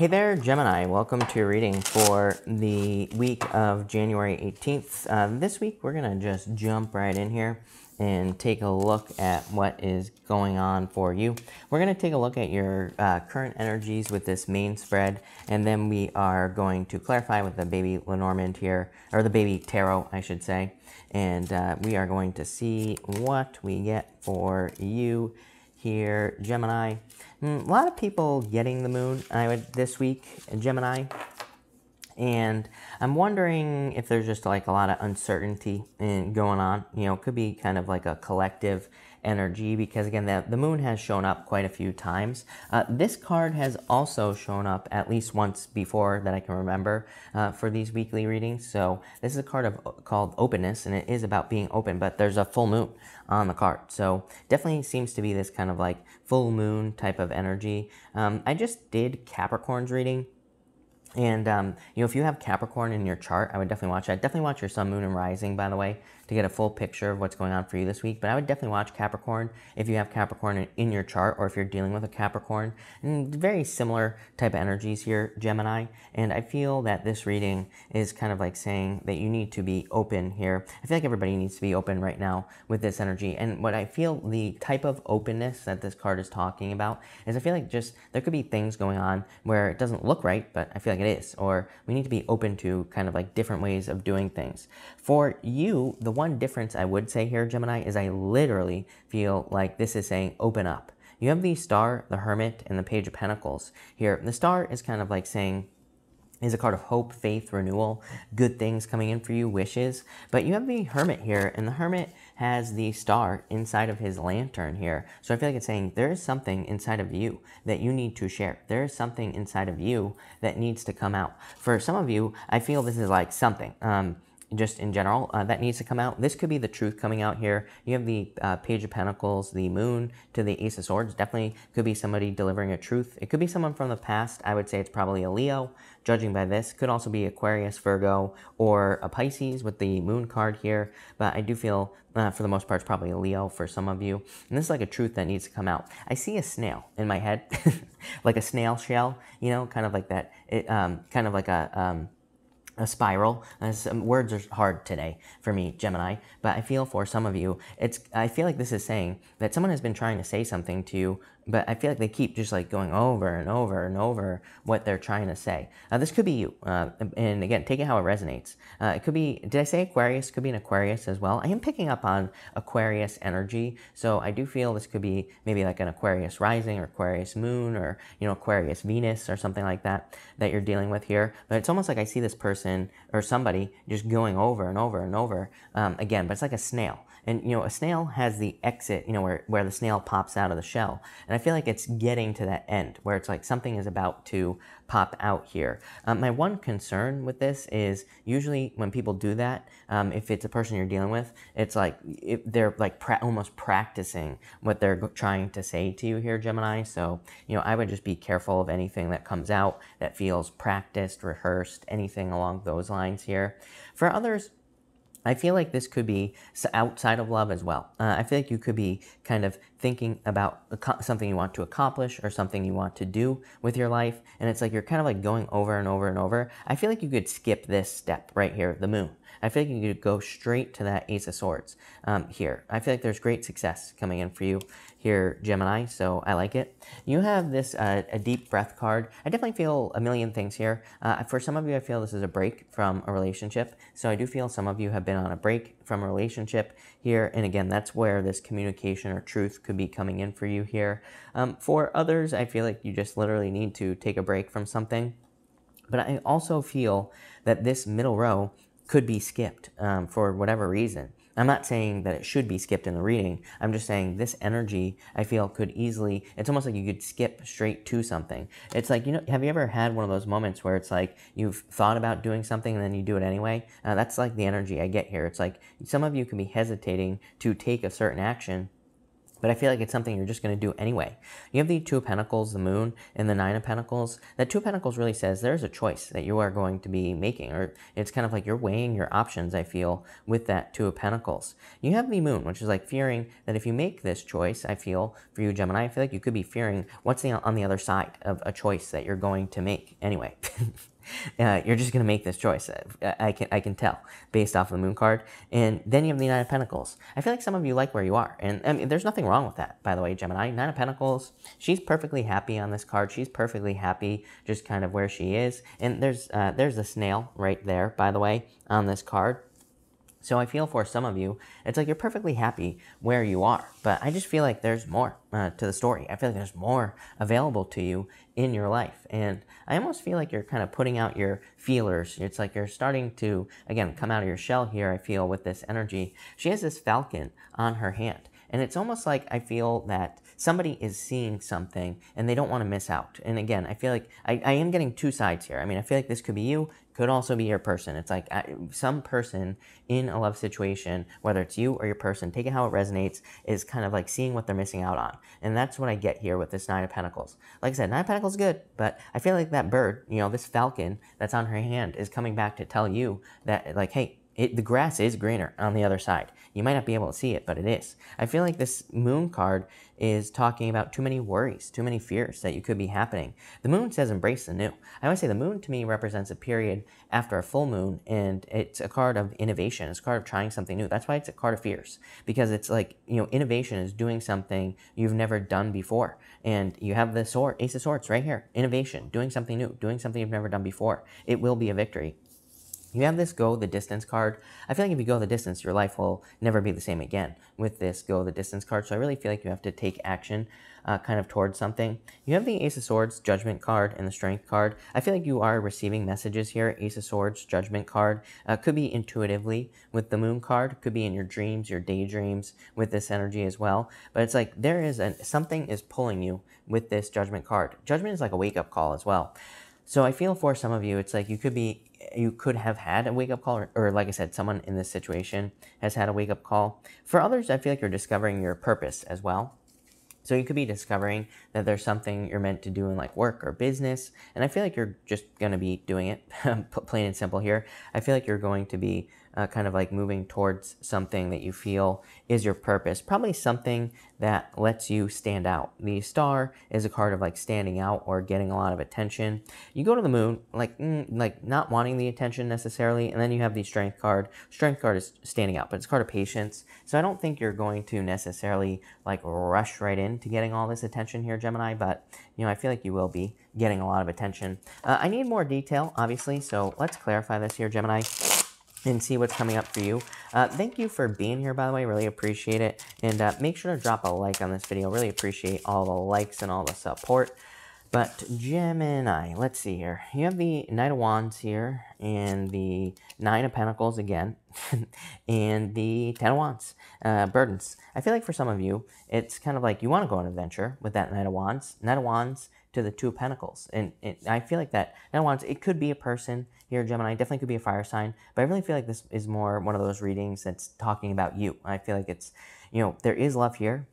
Hey there, Gemini. Welcome to your reading for the week of January 18th. This week, we're going to just jump right in here and take a look at what is going on for you. We're going to take a look at your current energies with this main spread, and then we are going to clarify with the baby Lenormand here, or the baby tarot, I should say. And we are going to see what we get for you here, Gemini. A lot of people getting the moon this week, Gemini. And I'm wondering if there's just like a lot of uncertainty going on. You know, it could be kind of like a collective energy because, again, the moon has shown up quite a few times. This card has also shown up at least once before that I can remember for these weekly readings. So this is a card called openness, and it is about being open, but there's a full moon on the card. So definitely seems to be this kind of like full moon type of energy. I just did Capricorn's reading. And, you know, if you have Capricorn in your chart, I would definitely watch that. Definitely watch your sun, moon, and rising, by the way, to get a full picture of what's going on for you this week. But I would definitely watch Capricorn if you have Capricorn in your chart or if you're dealing with a Capricorn. And very similar type of energies here, Gemini. And I feel that this reading is kind of like saying that you need to be open here. I feel like everybody needs to be open right now with this energy. And what I feel the type of openness that this card is talking about is I feel like just there could be things going on where it doesn't look right, but I feel like it is, or we need to be open to kind of like different ways of doing things. For you, the one difference I would say here, Gemini, is I literally feel like this is saying open up. You have the Star, the Hermit, and the Page of Pentacles here. The Star is kind of like saying, is a card of hope, faith, renewal, good things coming in for you, wishes. But you have the Hermit here, and the Hermit has the star inside of his lantern here. So I feel like it's saying there is something inside of you that you need to share. There is something inside of you that needs to come out. For some of you, I feel this is like something. Just in general, that needs to come out. This could be the truth coming out here. You have the Page of Pentacles, the Moon to the Ace of Swords. Definitely could be somebody delivering a truth. It could be someone from the past. I would say it's probably a Leo, judging by this. Could also be Aquarius, Virgo, or a Pisces with the Moon card here. But I do feel, for the most part, it's probably a Leo for some of you. And this is like a truth that needs to come out. I see a snail in my head, like a snail shell, you know, kind of like that. Kind of like a spiral. Words are hard today for me, Gemini, but I feel for some of you, I feel like this is saying that someone has been trying to say something to you, but I feel like they keep just like going over and over and over what they're trying to say. This could be you, and again, take it how it resonates. It could be, did I say Aquarius? Could be an Aquarius as well. I am picking up on Aquarius energy, so I do feel this could be maybe like an Aquarius rising or Aquarius moon or, you know, Aquarius Venus or something like that you're dealing with here. But it's almost like I see this person or somebody just going over and over and over again, but it's like a snail. And, you know, a snail has the exit, you know, where the snail pops out of the shell. And I feel like it's getting to that end where it's like something is about to pop out here. My one concern with this is usually when people do that, if it's a person you're dealing with, it's like they're like almost practicing what they're trying to say to you here, Gemini. So, you know, I would just be careful of anything that comes out that feels practiced, rehearsed, anything along those lines here. For others, I feel like this could be outside of love as well. I feel like you could be kind of thinking about something you want to accomplish or something you want to do with your life, and it's like you're kind of like going over and over and over. I feel like you could skip this step right here, the moon. I feel like you could go straight to that Ace of Swords here. I feel like there's great success coming in for you here, Gemini, so I like it. You have this a deep breath card. I definitely feel a million things here. For some of you, I feel this is a break from a relationship, so I do feel some of you have been on a break from a relationship here, and again, that's where this communication or truth could be coming in for you here. For others, I feel like you just literally need to take a break from something, but I also feel that this middle row could be skipped for whatever reason. I'm not saying that it should be skipped in the reading. I'm just saying this energy, I feel, could easily, it's almost like you could skip straight to something. It's like, you know, have you ever had one of those moments where it's like you've thought about doing something and then you do it anyway? That's like the energy I get here. It's like some of you can be hesitating to take a certain action, but I feel like it's something you're just going to do anyway. You have the Two of Pentacles, the Moon, and the Nine of Pentacles. That Two of Pentacles really says there's a choice that you are going to be making, or it's kind of like you're weighing your options, I feel, with that Two of Pentacles. You have the Moon, which is like fearing that if you make this choice, I feel, for you, Gemini, I feel like you could be fearing what's on the other side of a choice that you're going to make anyway. You're just going to make this choice. I can tell based off of the Moon card. And then you have the Nine of Pentacles. I feel like some of you like where you are. And I mean, there's nothing wrong with that, by the way, Gemini. Nine of Pentacles, she's perfectly happy on this card. She's perfectly happy just kind of where she is. And there's a snail right there, by the way, on this card. So I feel for some of you, it's like you're perfectly happy where you are. But I just feel like there's more to the story. I feel like there's more available to you in your life. And I almost feel like you're kind of putting out your feelers. It's like you're starting to, again, come out of your shell here, I feel, with this energy. She has this falcon on her hand. And it's almost like I feel that somebody is seeing something and they don't want to miss out. And again, I feel like I am getting two sides here. I mean, I feel like this could be you, could also be your person. It's like some person in a love situation, whether it's you or your person, take it how it resonates, is kind of like seeing what they're missing out on. And that's what I get here with this Nine of Pentacles. Like I said, Nine of Pentacles is good, but I feel like that bird, you know, this falcon that's on her hand is coming back to tell you that, like, hey, the grass is greener on the other side. You might not be able to see it, but it is. I feel like this Moon card is talking about too many worries, too many fears that you could be happening. The Moon says embrace the new. I always say the Moon to me represents a period after a full moon, and it's a card of innovation. It's a card of trying something new. That's why it's a card of fears, because it's like, you know, innovation is doing something you've never done before. And you have the sword, Ace of Swords right here. Innovation, doing something new, doing something you've never done before. It will be a victory. You have this go the distance card. I feel like if you go the distance, your life will never be the same again with this go the distance card. So I really feel like you have to take action kind of towards something. You have the Ace of Swords Judgment card and the Strength card. I feel like you are receiving messages here. Ace of Swords Judgment card could be intuitively with the Moon card. Could be in your dreams, your daydreams with this energy as well. But it's like there is something is pulling you with this Judgment card. Judgment is like a wake-up call as well. So I feel for some of you, it's like you could have had a wake-up call, or like I said, someone in this situation has had a wake-up call. For others, I feel like you're discovering your purpose as well. So you could be discovering that there's something you're meant to do in like work or business, and I feel like you're just going to be doing it, plain and simple here. I feel like you're going to be kind of like moving towards something that you feel is your purpose, probably something that lets you stand out. The Star is a card of like standing out or getting a lot of attention. You go to the Moon, like not wanting the attention necessarily, and then you have the Strength card. Strength card is standing out, but it's a card of patience. So I don't think you're going to necessarily like rush right into getting all this attention here, Gemini, but you know, I feel like you will be getting a lot of attention. I need more detail, obviously, so let's clarify this here, Gemini, and see what's coming up for you. Thank you for being here, by the way. Really appreciate it. And make sure to drop a like on this video. Really appreciate all the likes and all the support. But Gemini, let's see here. You have the Knight of Wands here, and the Nine of Pentacles again, and the Ten of Wands. Burdens. I feel like for some of you, it's kind of like you want to go on an adventure with that Knight of Wands. Knight of Wands to the Two of Pentacles. And I feel like that Knight of Wands, it could be a person here, Gemini. Definitely could be a fire sign. But I really feel like this is more one of those readings that's talking about you. I feel like it's, you know, there is love here.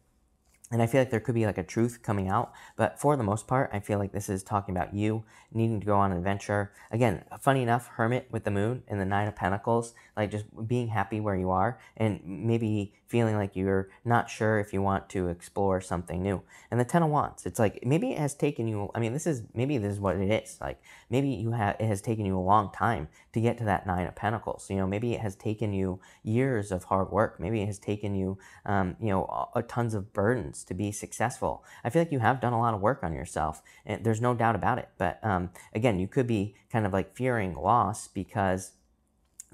And I feel like there could be like a truth coming out, but for the most part, I feel like this is talking about you needing to go on an adventure. Again, funny enough, Hermit with the Moon and the Nine of Pentacles, like just being happy where you are and maybe feeling like you're not sure if you want to explore something new. And the Ten of Wands, it's like maybe it has taken you, I mean, maybe this is what it is. Like maybe it has taken you a long time to get to that Nine of Pentacles. You know, maybe it has taken you years of hard work. Maybe it has taken you, you know, tons of burdens to be successful. I feel like you have done a lot of work on yourself, and there's no doubt about it. But again, you could be kind of like fearing loss because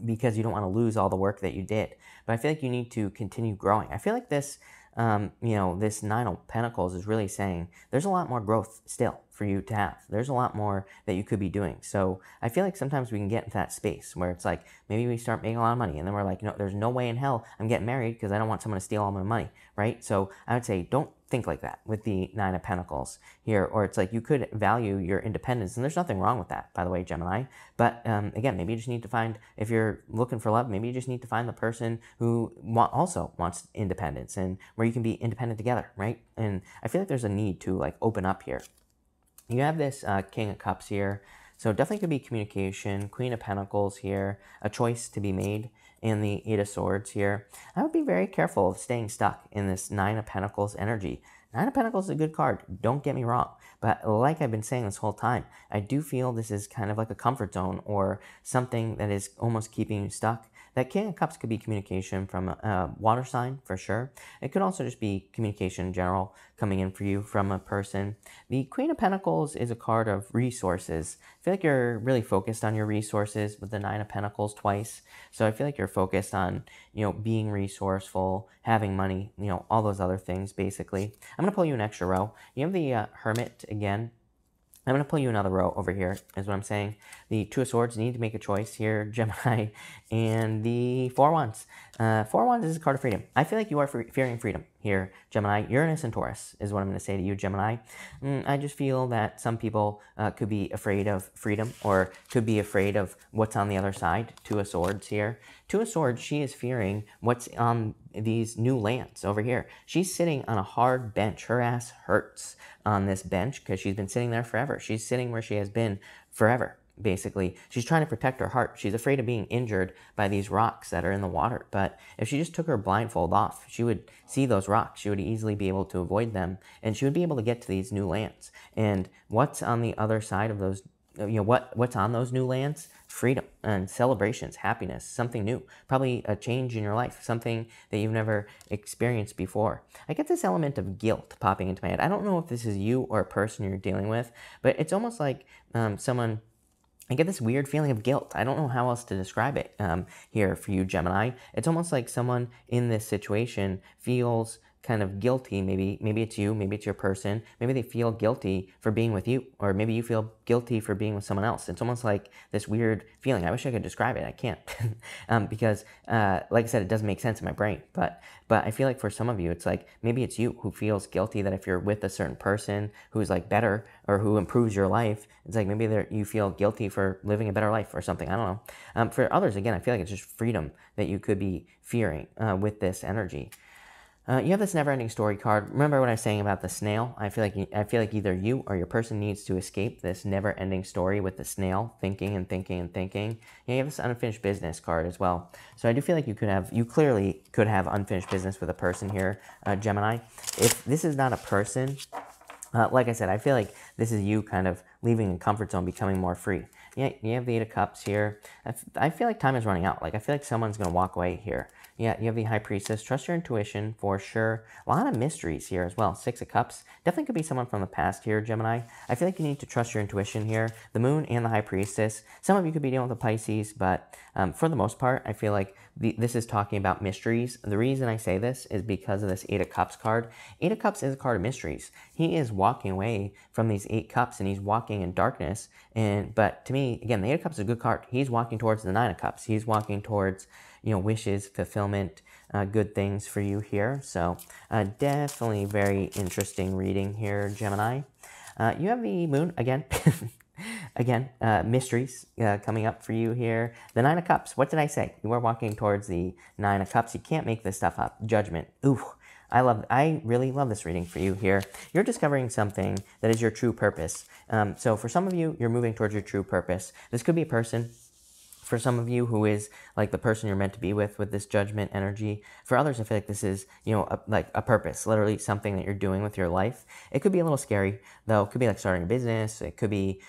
you don't want to lose all the work that you did. But I feel like you need to continue growing. I feel like this, you know, this Nine of Pentacles is really saying there's a lot more growth still for you to have. There's a lot more that you could be doing. So I feel like sometimes we can get into that space where it's like, maybe we start making a lot of money and then we're like, no, there's no way in hell I'm getting married because I don't want someone to steal all my money, right? So I would say don't think like that with the Nine of Pentacles here, or it's like you could value your independence, and there's nothing wrong with that, by the way, Gemini. But again, maybe you just need to find, if you're looking for love, maybe you just need to find the person who also wants independence, and where you can be independent together, right? And I feel like there's a need to like open up here. You have this King of Cups here, so definitely could be communication. Queen of Pentacles here, a choice to be made, and the Eight of Swords here. I would be very careful of staying stuck in this Nine of Pentacles energy. Nine of Pentacles is a good card, don't get me wrong, but like I've been saying this whole time, I do feel this is kind of like a comfort zone, or something that is almost keeping you stuck. That King of Cups could be communication from a water sign, for sure. It could also just be communication in general coming in for you from a person. The Queen of Pentacles is a card of resources. I feel like you're really focused on your resources with the Nine of Pentacles twice. So I feel like you're focused on, being resourceful, having money, all those other things, basically. I'm going to pull you an extra row. You have the Hermit again. I'm going to pull you another row over here, is what I'm saying. The Two of Swords, need to make a choice here, Gemini. And the Four of Wands. Four of Wands is a card of freedom. I feel like you are fearing freedom here, Gemini. Uranus and Taurus is what I'm going to say to you, Gemini. I just feel that some people could be afraid of freedom, or could be afraid of what's on the other side. Two of Swords here. Two of Swords, she is fearing what's on these new lands over here. She's sitting on a hard bench. Her ass hurts on this bench because she's been sitting there forever. She's sitting where she has been forever, basically. She's trying to protect her heart. She's afraid of being injured by these rocks that are in the water. But if she just took her blindfold off, she would see those rocks. She would easily be able to avoid them, and she would be able to get to these new lands. And what's on the other side of those, what's on those new lands? Freedom and celebrations, happiness, something new, probably a change in your life, something that you've never experienced before. I get this element of guilt popping into my head. I don't know if this is you or a person you're dealing with, but it's almost like someone, I get this weird feeling of guilt. I don't know how else to describe it here for you, Gemini. It's almost like someone in this situation feels kind of guilty. Maybe it's you, maybe it's your person. Maybe they feel guilty for being with you, or maybe you feel guilty for being with someone else. It's almost like this weird feeling. I wish I could describe it. I can't because like I said, it doesn't make sense in my brain. But I feel like for some of you, it's like maybe it's you who feels guilty that if you're with a certain person who's like better, or who improves your life, it's like maybe you feel guilty for living a better life or something. I don't know. For others, again, I feel like it's just freedom that you could be fearing with this energy. You have this never-ending story card. Remember what I was saying about the snail? I feel like either you or your person needs to escape this never-ending story with the snail, thinking and thinking and thinking. You have this unfinished business card as well. So I do feel like you clearly could have unfinished business with a person here, Gemini. If this is not a person, like I said, I feel like this is you kind of leaving a comfort zone, becoming more free. Yeah, you have the Eight of Cups here. I feel like time is running out. Like, I feel like someone's going to walk away here. Yeah, you have the High Priestess. Trust your intuition for sure. A lot of mysteries here as well. Six of Cups. Definitely could be someone from the past here, Gemini. I feel like you need to trust your intuition here. The Moon and the High Priestess. Some of you could be dealing with the Pisces, but for the most part, I feel like this is talking about mysteries. The reason I say this is because of this Eight of Cups card. Eight of Cups is a card of mysteries. He is walking away from these 8 cups, and he's walking in darkness. But to me, again, the Eight of Cups is a good card. He's walking towards the Nine of Cups. He's walking towards, wishes, fulfillment, good things for you here. So definitely very interesting reading here, Gemini. You have the Moon again. Again, mysteries coming up for you here. The Nine of Cups. What did I say? You are walking towards the Nine of Cups. You can't make this stuff up. Judgment. Ooh. I really love this reading for you here. You're discovering something that is your true purpose. So for some of you, you're moving towards your true purpose. This could be a person. For some of you who is like the person you're meant to be with this Judgment energy. For others, I feel like this is, like a purpose, literally something that you're doing with your life. It could be a little scary, though. It could be like starting a business. It could be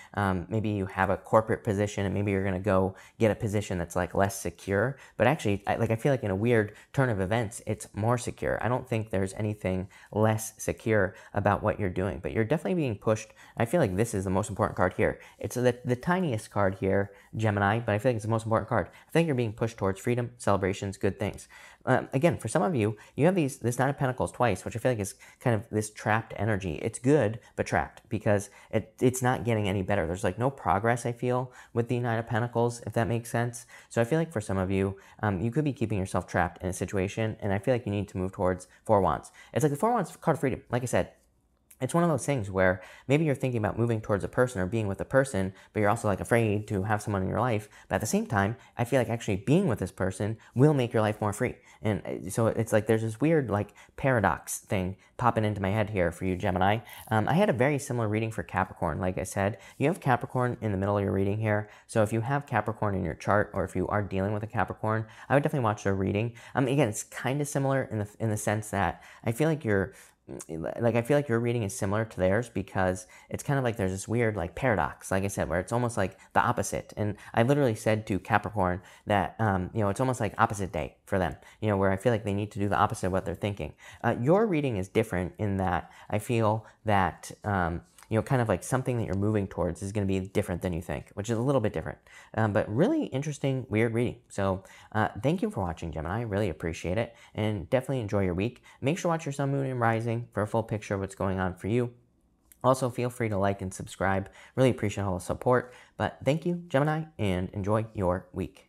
maybe you have a corporate position, and maybe you're going to go get a position that's like less secure. But actually, I feel like in a weird turn of events, it's more secure. I don't think there's anything less secure about what you're doing, but you're definitely being pushed. I feel like this is the most important card here. It's the tiniest card here, Gemini, but I feel like it's the most important card. I think you're being pushed towards freedom, celebrations, good things. Again, for some of you, you have this Nine of Pentacles twice, which I feel like is kind of this trapped energy. It's good, but trapped, because it's not getting any better. There's like no progress, I feel, with the Nine of Pentacles, if that makes sense. So I feel like for some of you, you could be keeping yourself trapped in a situation, and I feel like you need to move towards Four Wands. It's like the Four Wands card of freedom. Like I said, it's one of those things where maybe you're thinking about moving towards a person or being with a person, but you're also like afraid to have someone in your life. But at the same time, I feel like actually being with this person will make your life more free. And so it's like there's this weird like paradox thing popping into my head here for you, Gemini. I had a very similar reading for Capricorn. Like I said, you have Capricorn in the middle of your reading here. So if you have Capricorn in your chart, or if you are dealing with a Capricorn, I would definitely watch their reading. Again, it's kind of similar in the sense that I feel like your reading is similar to theirs, because it's kind of like there's this weird like paradox, like I said, where it's almost like the opposite. And I literally said to Capricorn that, it's almost like opposite day for them, where I feel like they need to do the opposite of what they're thinking. Your reading is different in that I feel that, kind of like something that you're moving towards is going to be different than you think, which is a little bit different, but really interesting, weird reading. So thank you for watching, Gemini. I really appreciate it, and definitely enjoy your week. Make sure to watch your sun, moon, and rising for a full picture of what's going on for you. Also, feel free to like and subscribe. Really appreciate all the support. But thank you, Gemini, and enjoy your week.